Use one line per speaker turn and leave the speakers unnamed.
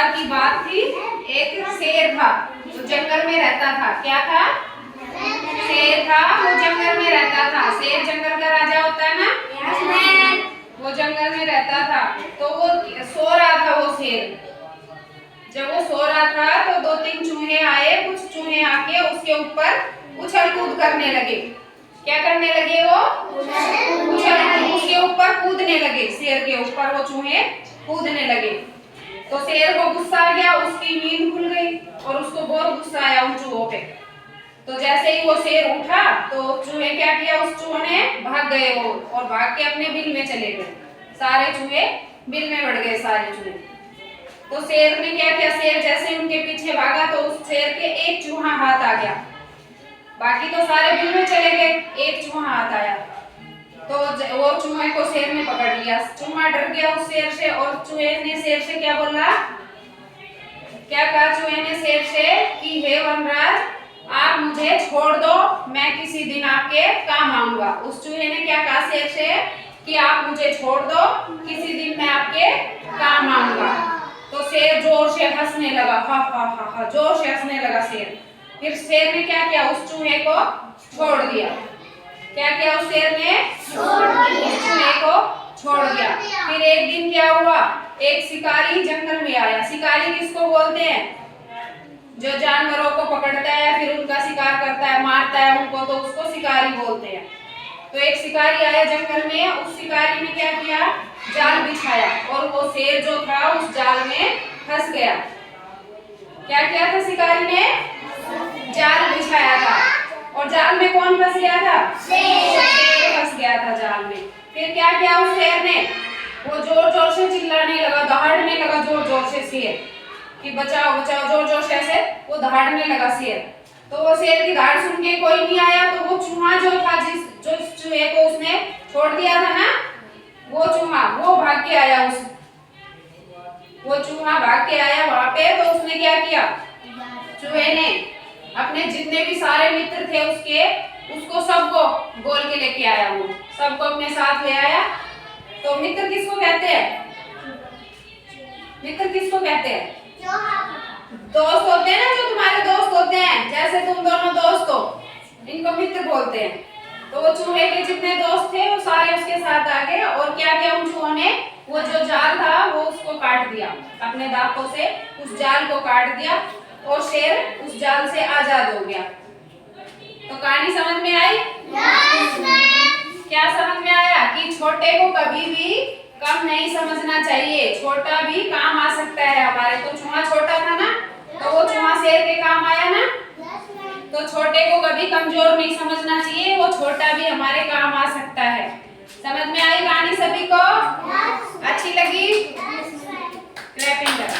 बार की बात थी, एक शेर था जो जंगल में रहता था। क्या था? शेर था, वो जंगल में रहता था। शेर जंगल का राजा होता है ना। वो जंगल में रहता था, तो वो सो रहा था। वो शेर जब वो सो रहा था तो दो तीन चूहे आए। कुछ चूहे आके उसके ऊपर उछल कूद करने लगे। क्या करने लगे? वो उसके ऊपर कूदने लगे। शेर के ऊपर वो चूहे कूदने लगे। तो शेर को गुस्सा आ गया, उसकी नींद खुल गई और उसको बहुत गुस्सा आया उन चूहों पे। तो जैसे ही वो शेर उठा तो चूहे क्या किया, उस चूहों ने भाग गए वो, और भाग के अपने बिल में चले गए। सारे चूहे बिल में बढ़ गए, सारे चूहे। तो शेर ने क्या किया, शेर जैसे उनके पीछे भागा तो उस शेर के एक चूहा हाथ आ गया। बाकी तो सारे बिल में चले गए, एक चूहा हाथ आया। तो वो चूहे को शेर ने पकड़ लिया। चूहा डर गया उस शेर से, और चूहे ने शेर से क्या बोला? क्या कहा चूहे ने शेर से कि हे वनराज, आप मुझे छोड़ दो, मैं किसी दिन आपके काम आऊंगा। उस चूहे ने क्या कहा शेर से कि आप मुझे छोड़ दो, किसी दिन मैं आपके काम आऊंगा। तो शेर जोर से हंसने लगा, हा हा हा हा, जोर से हंसने लगा शेर। फिर शेर ने क्या किया, उस चूहे को छोड़ दिया। क्या किया उस शेर ने? उस चूहे को छोड़ दिया। फिर एक दिन क्या हुआ, एक शिकारी जंगल में आया। शिकारी किसको बोलते हैं? जो जानवरों को पकड़ता है, फिर उनका शिकार करता है, मारता है उनको, तो उसको शिकारी बोलते हैं। तो एक शिकारी आया जंगल में। उस शिकारी ने क्या किया, जाल बिछाया, और वो शेर जो था उस जाल में फंस गया। क्या किया था शिकारी ने? जाल बिछाया था, और जाल में कौन फंस गया था? शेर फंस गया था जाल में। फिर क्या किया उस शेर ने? वो जोर जोर से चिल्लाने लगा, दहाड़ने लगा जोर जोर से शेर कि बचाओ बचाओ, जोर जोर से ऐसे वो दहाड़ने लगा शेर। तो वो शेर की दहाड़ सुन के कोई नहीं आया। तो वो चूहा जो था, जो चूहे को उसने छोड़ दिया था ना, वो चूहा वो भाग के आया। वो चूहा भाग के आया वहां पे। तो उसने क्या किया, चूहे ने अपने जितने भी सारे मित्र थे उसको सबको गोल के लेके आया। वो सबको अपने साथ ले आया। तो मित्र किसको कहते हैं? मित्र किसको कहते हैं? दोस्त होते हैं ना, जो तुम्हारे दोस्त होते हैं, जैसे तुम दोनों दोस्त हो, इनको मित्र बोलते हैं। तो वो चूहे के जितने दोस्त थे वो सारे उसके साथ आ गए। और क्या किया उन चूहों ने, वो जो जाल था वो उसको काट दिया, अपने दांतों से उस जाल को काट दिया, और शेर उस जाल से आजाद हो गया। तो कहानी समझ में आई? क्या समझ में आया कि छोटे को कभी भी कम नहीं समझना चाहिए, छोटा भी काम आ सकता है हमारे। तो चूहा छोटा था ना, तो वो चूहा शेर के काम आया ना। तो छोटे को कभी कमजोर नहीं समझना चाहिए, वो छोटा भी हमारे काम आ सकता है। समझ में आई कहानी सभी को? अच्छी लगी? क्लैपिंग करो।